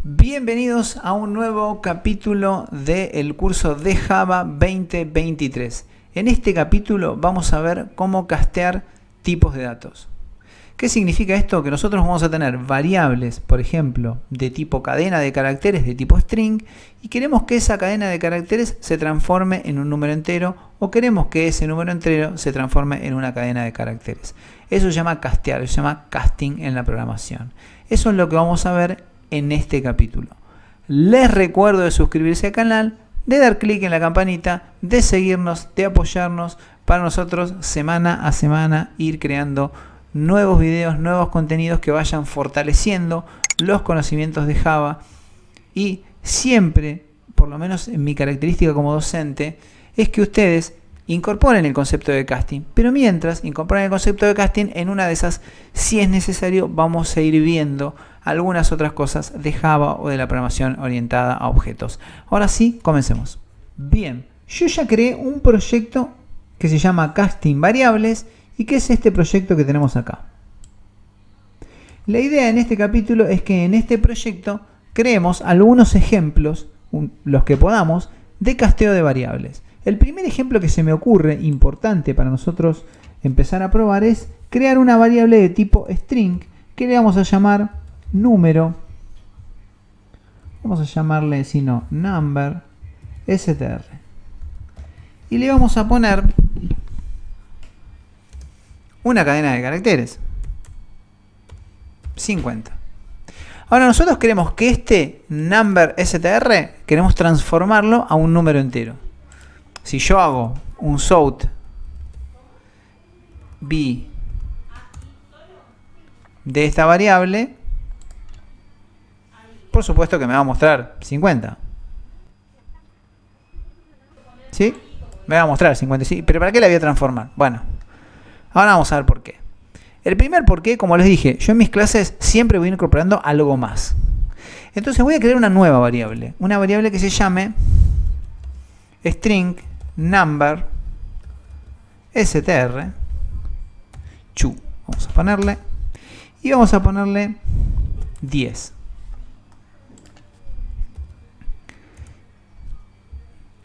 Bienvenidos a un nuevo capítulo del curso de Java 2023. En este capítulo vamos a ver cómo castear tipos de datos. ¿Qué significa esto? Que nosotros vamos a tener variables, por ejemplo, de tipo cadena de caracteres, de tipo string, y queremos que esa cadena de caracteres se transforme en un número entero, o queremos que ese número entero se transforme en una cadena de caracteres. Eso se llama castear, se llama casting en la programación. Eso es lo que vamos a ver en este capítulo. Les recuerdo de suscribirse al canal, de dar clic en la campanita, de seguirnos, de apoyarnos para nosotros semana a semana ir creando nuevos videos, nuevos contenidos que vayan fortaleciendo los conocimientos de Java. Y siempre, por lo menos en mi característica como docente, es que ustedes incorporen el concepto de casting, pero mientras incorporen el concepto de casting, en una de esas, si es necesario, vamos a ir viendo algunas otras cosas de Java o de la programación orientada a objetos. Ahora sí, comencemos. Bien, yo ya creé un proyecto que se llama Casting Variables y que es este proyecto que tenemos acá. La idea en este capítulo es que en este proyecto creemos algunos ejemplos, los que podamos, de casteo de variables. El primer ejemplo que se me ocurre, importante para nosotros empezar a probar, es crear una variable de tipo string que le vamos a llamar número. Vamos a llamarle, si no, number str. Y le vamos a poner una cadena de caracteres. 50. Ahora nosotros queremos que este number str, queremos transformarlo a un número entero. Si yo hago un sought b de esta variable, por supuesto que me va a mostrar 50. ¿Sí? Me va a mostrar 50, sí. ¿Pero para qué la voy a transformar? Bueno, ahora vamos a ver por qué. El primer por qué, como les dije, yo en mis clases siempre voy incorporando algo más. Entonces voy a crear una nueva variable. Una variable que se llame string number str chu. Vamos a ponerle. Y vamos a ponerle 10.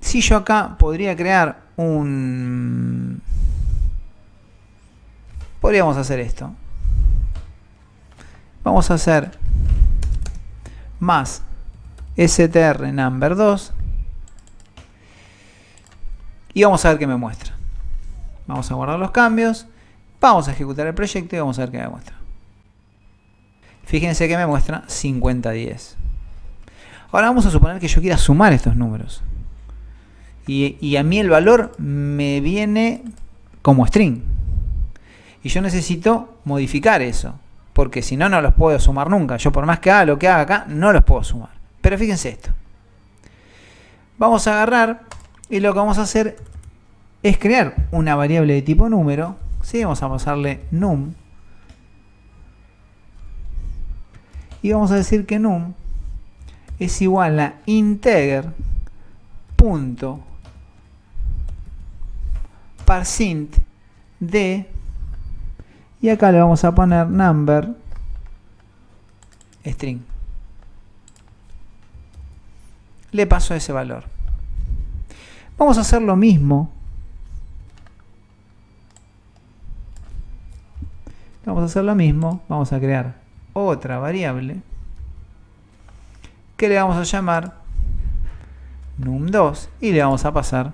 Si yo acá podría crear un... Podríamos hacer esto. Vamos a hacer más str number 2 y vamos a ver qué me muestra. Vamos a guardar los cambios, vamos a ejecutar el proyecto y vamos a ver qué me muestra. Fíjense que me muestra 50-10. Ahora vamos a suponer que yo quiera sumar estos números. Y a mí el valor me viene como string. Y yo necesito modificar eso. Porque si no, no los puedo sumar nunca. Yo por más que haga lo que haga acá, no los puedo sumar. Pero fíjense esto. Vamos a agarrar y lo que vamos a hacer es crear una variable de tipo número. ¿Sí? Vamos a pasarle num. Y vamos a decir que num es igual a integer punto parseInt de, y acá le vamos a poner number string. Le paso ese valor. Vamos a hacer lo mismo. Vamos a crear otra variable que le vamos a llamar num2 y le vamos a pasar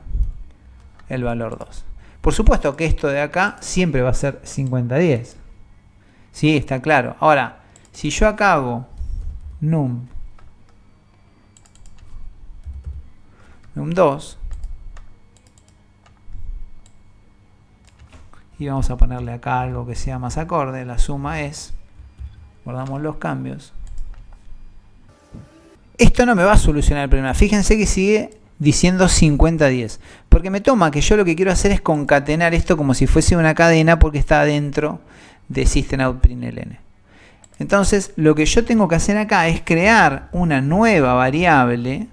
el valor 2. Por supuesto que esto de acá siempre va a ser 50-10. Sí, está claro. Ahora, si yo acá hago num2 y vamos a ponerle acá algo que sea más acorde, la suma es, guardamos los cambios. Esto no me va a solucionar el problema. Fíjense que sigue diciendo 50-10. Porque me toma que yo lo que quiero hacer es concatenar esto como si fuese una cadena porque está dentro de systemout.println. Entonces, lo que yo tengo que hacer acá es crear una nueva variable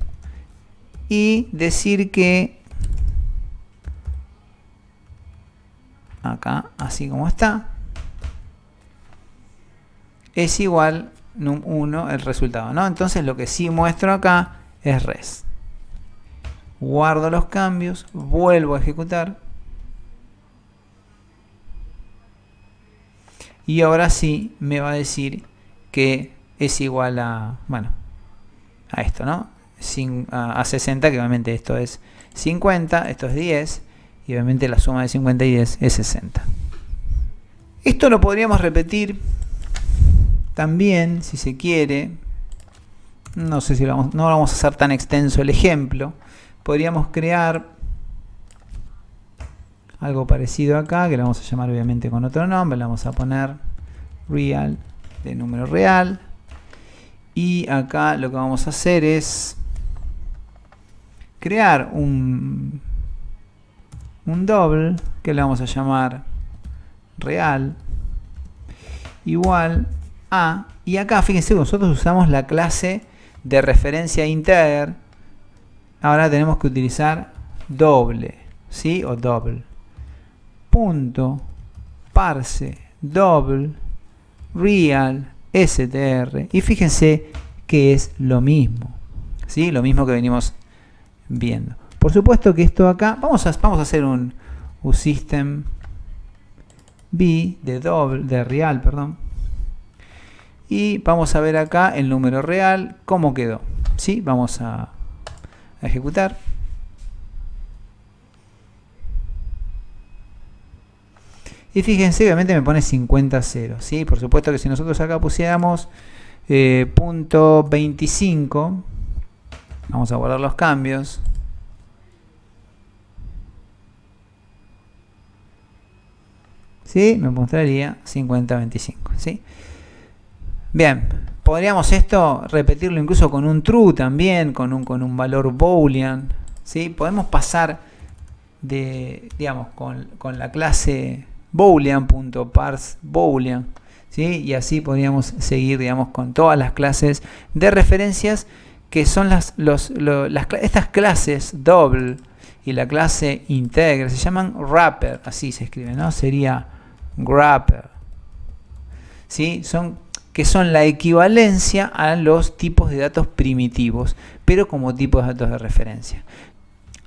y decir que acá, así como está, es igual num1 el resultado, ¿no? Entonces lo que sí muestro acá es res. Guardo los cambios, vuelvo a ejecutar. Y ahora sí me va a decir que es igual a, bueno, a esto, ¿no? A 60, que obviamente esto es 50, esto es 10, y obviamente la suma de 50 y 10 es 60. Esto lo podríamos repetir también, si se quiere. No sé si no vamos a hacer tan extenso el ejemplo. Podríamos crear algo parecido acá, que lo vamos a llamar obviamente con otro nombre. Le vamos a poner real, de número real. Y acá lo que vamos a hacer es crear un double, que le vamos a llamar real, igual a, y acá fíjense, nosotros usamos la clase de referencia integer. Ahora tenemos que utilizar doble, ¿sí? O double. Punto parse double real str, y fíjense que es lo mismo, ¿sí? Lo mismo que venimos viendo. Por supuesto que esto acá, vamos a hacer un usystem b de real, perdón. Y vamos a ver acá el número real, cómo quedó, ¿sí? Vamos a ejecutar. Y fíjense, obviamente me pone 50, 0, ¿sí? Por supuesto que si nosotros acá pusiéramos punto 25, vamos a guardar los cambios. ¿Sí? Me mostraría 50, 25, ¿sí? Bien, podríamos esto repetirlo incluso con un true también, con un valor boolean, ¿sí? Podemos pasar de, digamos, con la clase boolean.parse boolean, ¿sí? Y así podríamos seguir, digamos, con todas las clases de referencias que son estas clases double y la clase integer, se llaman wrapper, así se escribe, ¿no? Sería wrapper, ¿sí? Son la equivalencia a los tipos de datos primitivos, pero como tipos de datos de referencia.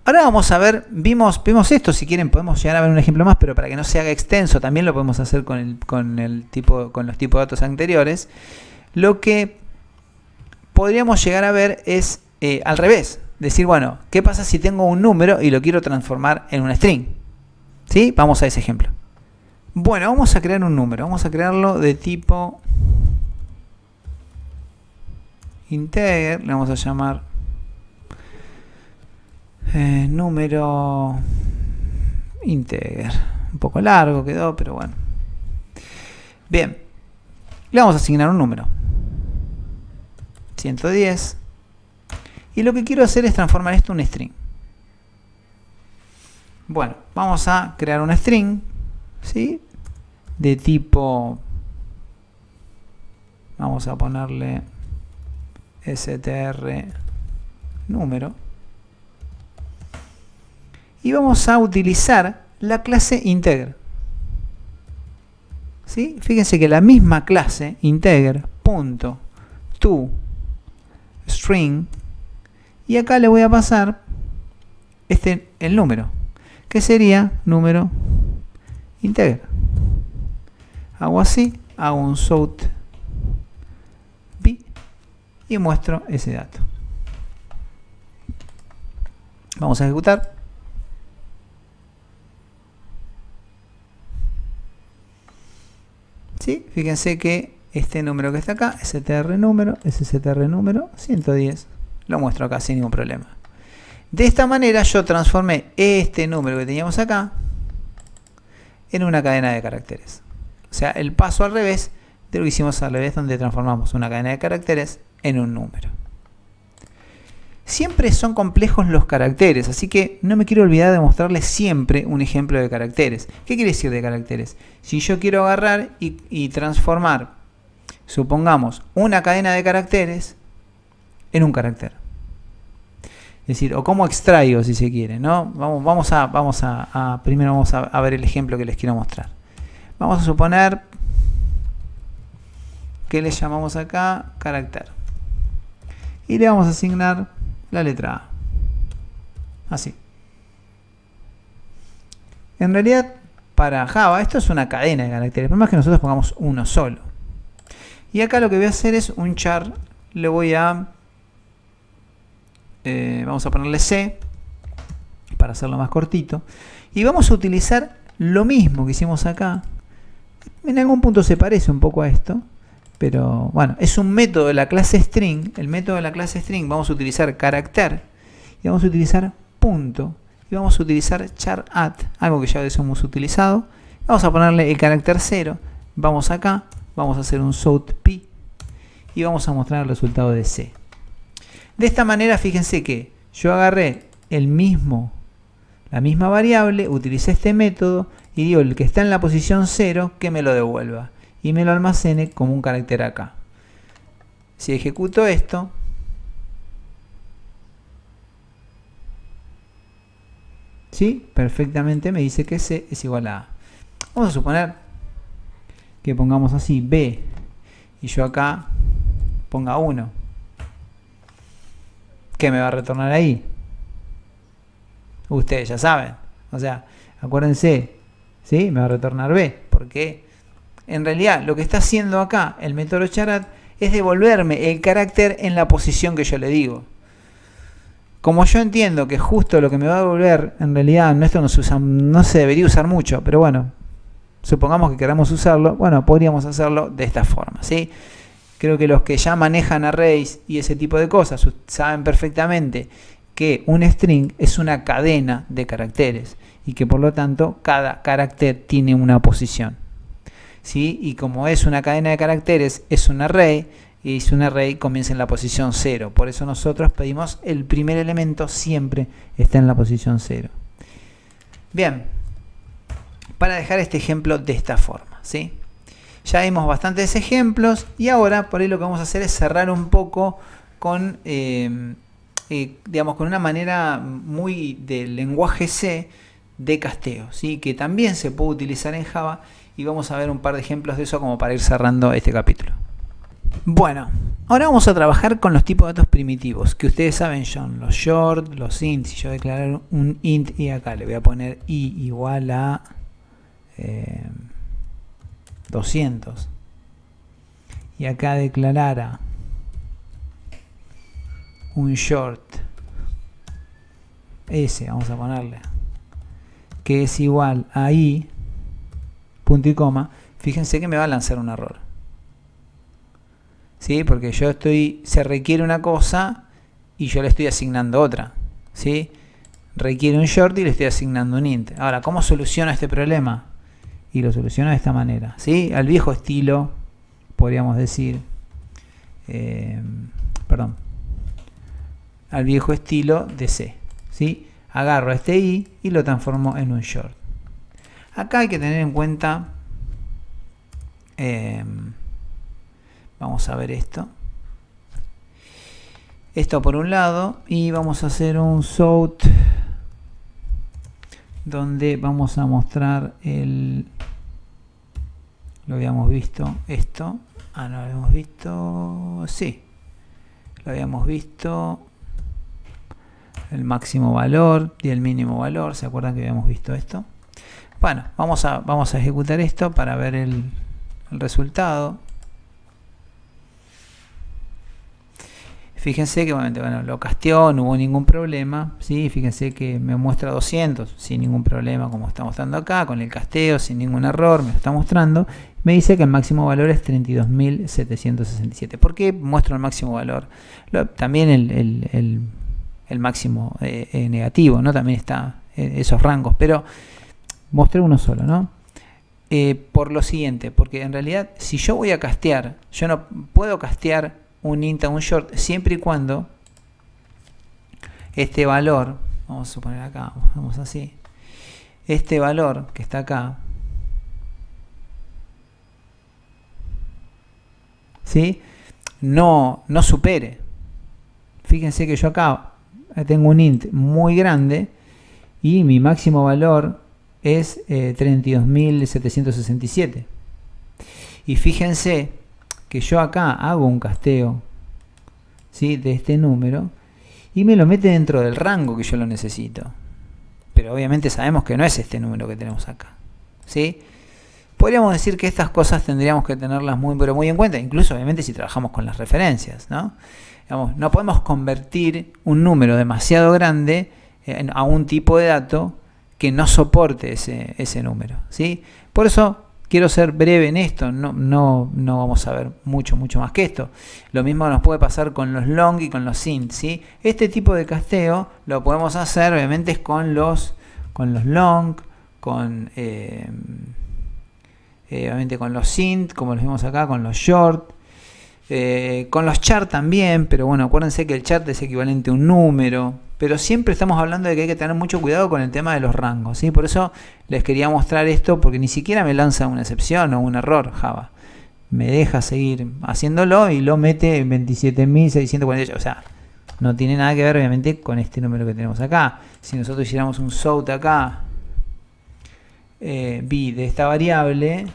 Ahora vamos a ver, vimos esto, si quieren podemos llegar a ver un ejemplo más, pero para que no se haga extenso también lo podemos hacer con los tipos de datos anteriores. Lo que podríamos llegar a ver es al revés, decir, bueno, ¿qué pasa si tengo un número y lo quiero transformar en una string? ¿Sí? Vamos a ese ejemplo. Bueno, vamos a crear un número, vamos a crearlo de tipo integer, le vamos a llamar número integer. Un poco largo quedó, pero bueno. Bien, le vamos a asignar un número, 110, y lo que quiero hacer es transformar esto en un string. Bueno, vamos a crear un string, ¿sí? De tipo, vamos a ponerle str número, y vamos a utilizar la clase integer, ¿sí? Fíjense que la misma clase integer punto to string, y acá le voy a pasar el número, que sería número integer. Hago así, hago un sought b y muestro ese dato. Vamos a ejecutar. ¿Sí? Fíjense que este número que está acá, str número, es str número 110. Lo muestro acá sin ningún problema. De esta manera yo transformé este número que teníamos acá en una cadena de caracteres. O sea, el paso al revés de lo que hicimos al revés, donde transformamos una cadena de caracteres en un número. Siempre son complejos los caracteres, así que no me quiero olvidar de mostrarles siempre un ejemplo de caracteres. ¿Qué quiere decir de caracteres? Si yo quiero agarrar y transformar, supongamos, una cadena de caracteres en un carácter. Es decir, o cómo extraigo, si se quiere, ¿no? Primero vamos a ver el ejemplo que les quiero mostrar. Vamos a suponer que le llamamos acá carácter. Y le vamos a asignar la letra A. Así. En realidad, para Java, esto es una cadena de caracteres. Por más que nosotros pongamos uno solo. Y acá lo que voy a hacer es un char. Le voy a... vamos a ponerle C. Para hacerlo más cortito. Y vamos a utilizar lo mismo que hicimos acá. En algún punto se parece un poco a esto. Pero bueno, es un método de la clase string. El método de la clase string vamos a utilizar carácter. Y vamos a utilizar punto. Y vamos a utilizar char at, algo que ya hemos utilizado. Vamos a ponerle el carácter 0. Vamos acá, vamos a hacer un south p y vamos a mostrar el resultado de C. De esta manera, fíjense que yo agarré la misma variable, utilicé este método y digo el que está en la posición 0 que me lo devuelva y me lo almacene como un carácter acá. Si ejecuto esto, ¿sí? Perfectamente me dice que C es igual a A. Vamos a suponer que pongamos así B y yo acá ponga 1. ¿Qué me va a retornar ahí? Ustedes ya saben. O sea, acuérdense, ¿sí? Me va a retornar B. Porque en realidad lo que está haciendo acá el método charat es devolverme el carácter en la posición que yo le digo. Como yo entiendo que justo lo que me va a devolver, en realidad esto no se debería usar mucho, pero bueno, supongamos que queramos usarlo, bueno, podríamos hacerlo de esta forma, ¿sí? Creo que los que ya manejan arrays y ese tipo de cosas saben perfectamente que un string es una cadena de caracteres y que por lo tanto cada carácter tiene una posición, ¿sí? Y como es una cadena de caracteres, es un array. Y si un array comienza en la posición 0. Por eso nosotros pedimos el primer elemento siempre está en la posición 0. Bien. Para dejar este ejemplo de esta forma, ¿sí? Ya vimos bastantes ejemplos. Y ahora por ahí lo que vamos a hacer es cerrar un poco con, digamos, con una manera muy del lenguaje C de casteo, ¿sí? Que también se puede utilizar en Java. Y vamos a ver un par de ejemplos de eso como para ir cerrando este capítulo. Bueno, ahora vamos a trabajar con los tipos de datos primitivos, que ustedes saben son los short, los int. Si yo declarar un int y acá le voy a poner i igual a 200 y acá declarara un short s, vamos a ponerle, que es igual a i, punto y coma, fíjense que me va a lanzar un error. ¿Sí? Porque se requiere una cosa y yo le estoy asignando otra, ¿sí? Requiere un short y le estoy asignando un int. Ahora, ¿cómo soluciono este problema? Y lo soluciono de esta manera, ¿sí? Al viejo estilo, podríamos decir, al viejo estilo de C, ¿sí? Agarro este i y lo transformo en un short. Acá hay que tener en cuenta... vamos a ver esto por un lado y vamos a hacer un south donde vamos a mostrar lo habíamos visto esto, no lo habíamos visto, sí, lo habíamos visto el máximo valor y el mínimo valor, ¿se acuerdan que habíamos visto esto? Bueno, vamos a ejecutar esto para ver el resultado. Fíjense que bueno, lo casteó, no hubo ningún problema, ¿sí? Fíjense que me muestra 200 sin ningún problema, como está mostrando acá, con el casteo, sin ningún error, me lo está mostrando. Me dice que el máximo valor es 32.767. ¿Por qué muestro el máximo valor? También el máximo negativo, ¿no? También está esos rangos, pero mostré uno solo, ¿no? Por lo siguiente, porque en realidad si yo voy a castear, yo no puedo castear un int a un short siempre y cuando este valor, vamos a suponer acá, vamos así, este valor que está acá, ¿sí? no supere. Fíjense que yo acá tengo un int muy grande y mi máximo valor es 32.767. Y fíjense que yo acá hago un casteo, ¿sí?, de este número y me lo mete dentro del rango que yo lo necesito. Pero obviamente sabemos que no es este número que tenemos acá, ¿sí? Podríamos decir que estas cosas tendríamos que tenerlas pero muy en cuenta, incluso obviamente si trabajamos con las referencias, ¿no? Digamos, no podemos convertir un número demasiado grande a un tipo de dato que no soporte ese número, ¿sí? Por eso quiero ser breve en esto, no vamos a ver mucho más que esto. Lo mismo nos puede pasar con los long y con los int, ¿sí? Este tipo de casteo lo podemos hacer obviamente con los long, obviamente con los int, como los vimos acá, con los short, con los char también, pero bueno, acuérdense que el chart es equivalente a un número, pero siempre estamos hablando de que hay que tener mucho cuidado con el tema de los rangos, ¿sí? Por eso les quería mostrar esto, porque ni siquiera me lanza una excepción o un error Java. Me deja seguir haciéndolo y lo mete en 27.648, o sea, no tiene nada que ver obviamente con este número que tenemos acá. Si nosotros hiciéramos un south acá, b de esta variable,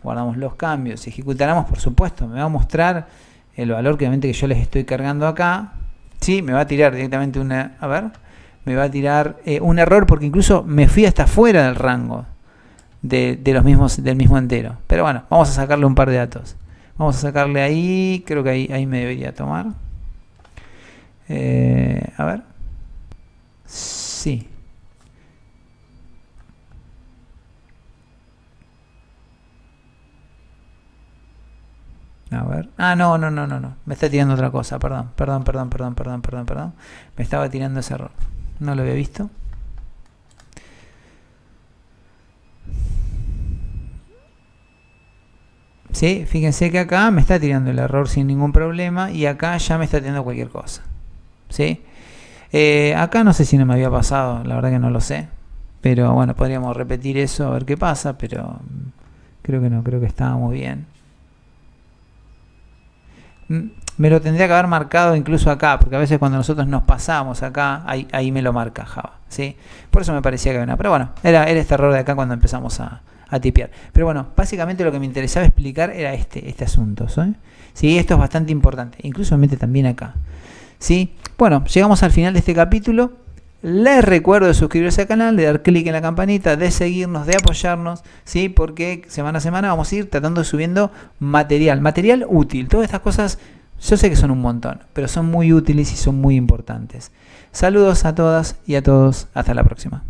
guardamos los cambios, si ejecutáramos, por supuesto, me va a mostrar el valor que obviamente que yo les estoy cargando acá. Sí, me va a tirar directamente me va a tirar un error porque incluso me fui hasta fuera del rango del mismo entero. Pero bueno, vamos a sacarle un par de datos. Vamos a sacarle ahí, creo que ahí me debería tomar. Sí. No. Me está tirando otra cosa, perdón. Me estaba tirando ese error. No lo había visto. Sí, fíjense que acá me está tirando el error sin ningún problema y acá ya me está tirando cualquier cosa. ¿Sí? Acá no sé si no me había pasado, la verdad que no lo sé. Pero bueno, podríamos repetir eso a ver qué pasa, pero creo que no, creo que estábamos bien. Me lo tendría que haber marcado incluso acá, porque a veces cuando nosotros nos pasamos acá, ahí me lo marca Java, ¿sí? Por eso me parecía que había una, pero bueno, era este error de acá cuando empezamos a tipear. Pero bueno, básicamente lo que me interesaba explicar era este asunto, ¿sí? Esto es bastante importante, incluso también acá, ¿sí? Bueno, llegamos al final de este capítulo. Les recuerdo de suscribirse al canal, de dar clic en la campanita, de seguirnos, de apoyarnos, ¿sí? Porque semana a semana vamos a ir tratando de subiendo material útil. Todas estas cosas, yo sé que son un montón, pero son muy útiles y son muy importantes. Saludos a todas y a todos. Hasta la próxima.